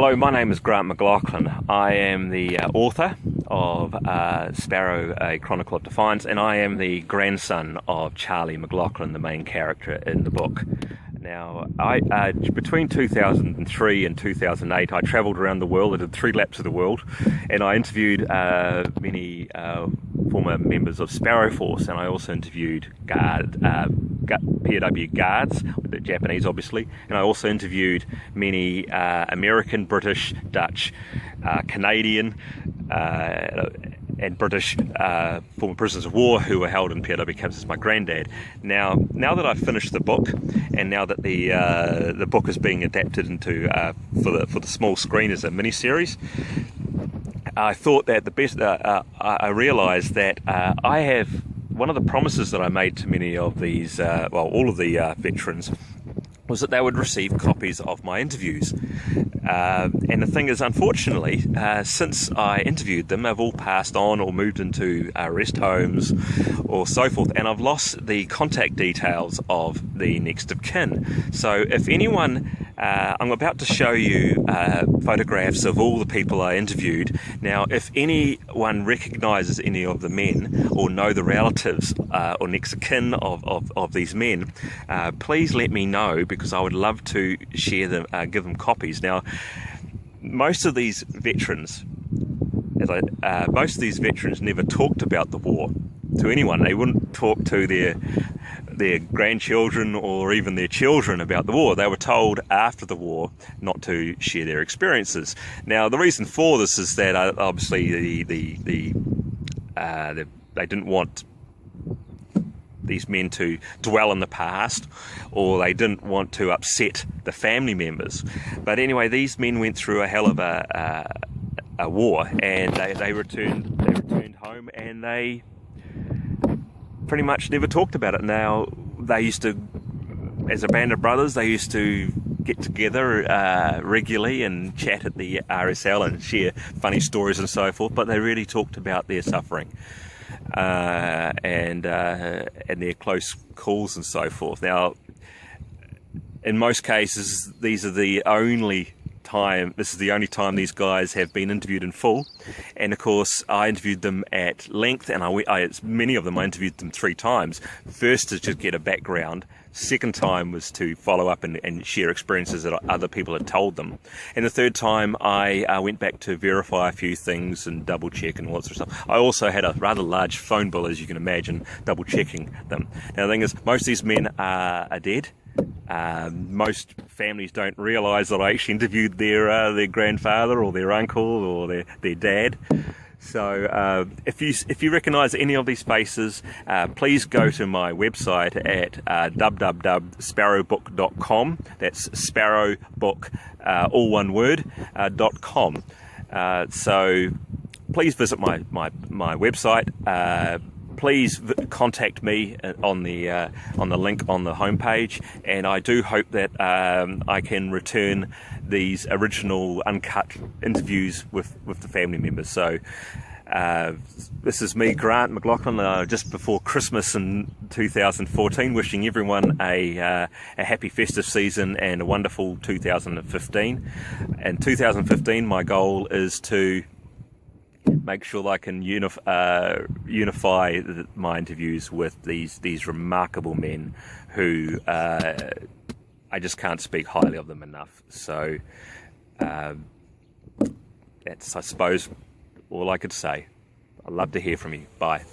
Hello, my name is Grant McLaughlin. I am the author of Sparrow, A Chronicle of Defiance, and I am the grandson of Charlie McLaughlin, the main character in the book. Now, between 2003 and 2008, I travelled around the world. I did 3 laps of the world, and I interviewed many former members of Sparrow Force, and I also interviewed POW guards, the Japanese obviously, and I also interviewed many American, British, Dutch, Canadian, and British former prisoners of war who were held in POW camps as my granddad. Now that I've finished the book, and now that the book is being adapted into for the small screen as a mini-series, I thought that the best. I realised that I have one of the promises that I made to many of these, all of the veterans, was that they would receive copies of my interviews. And the thing is, unfortunately, since I interviewed them, they've all passed on or moved into rest homes or so forth, and I've lost the contact details of the next of kin. So if anyone, I'm about to show you photographs of all the people I interviewed. Now, if anyone recognises any of the men or know the relatives or next of kin of these men, please let me know, because I would love to share them, give them copies. Now, most of these veterans never talked about the war to anyone. They wouldn't talk to their grandchildren or even their children about the war. They were told after the war not to share their experiences. Now, the reason for this is that obviously they didn't want these men to dwell in the past, or they didn't want to upset the family members. But anyway, these men went through a hell of a war, and they returned home, and they pretty much never talked about it. Now, they used to, as a band of brothers, they used to get together regularly and chat at the RSL and share funny stories and so forth, but they really talked about their suffering and their close calls and so forth. Now, in most cases, this is the only time these guys have been interviewed in full, and of course I interviewed them at length, and many of them I interviewed them 3 times. First, to just get a background. Second time was to follow up and share experiences that other people had told them. And the third time, I went back to verify a few things and double check and all that sort of stuff. I also had a rather large phone bill, as you can imagine, double checking them. Now, the thing is, most of these men are dead. Most families don't realise that I actually interviewed their grandfather or their uncle or their dad. So if you recognise any of these faces, please go to my website at www.sparrowbook.com. That's sparrowbook, all one word, .com. So please visit my website. Please contact me on the link on the homepage, and I do hope that I can return these original uncut interviews with the family members. So this is me, Grant McLaughlin, just before Christmas in 2014, wishing everyone a happy festive season and a wonderful 2015. And 2015, my goal is to make sure that I can unify my interviews with these remarkable men who I just can't speak highly of them enough. So that's, I suppose, all I could say. I'd love to hear from you. Bye.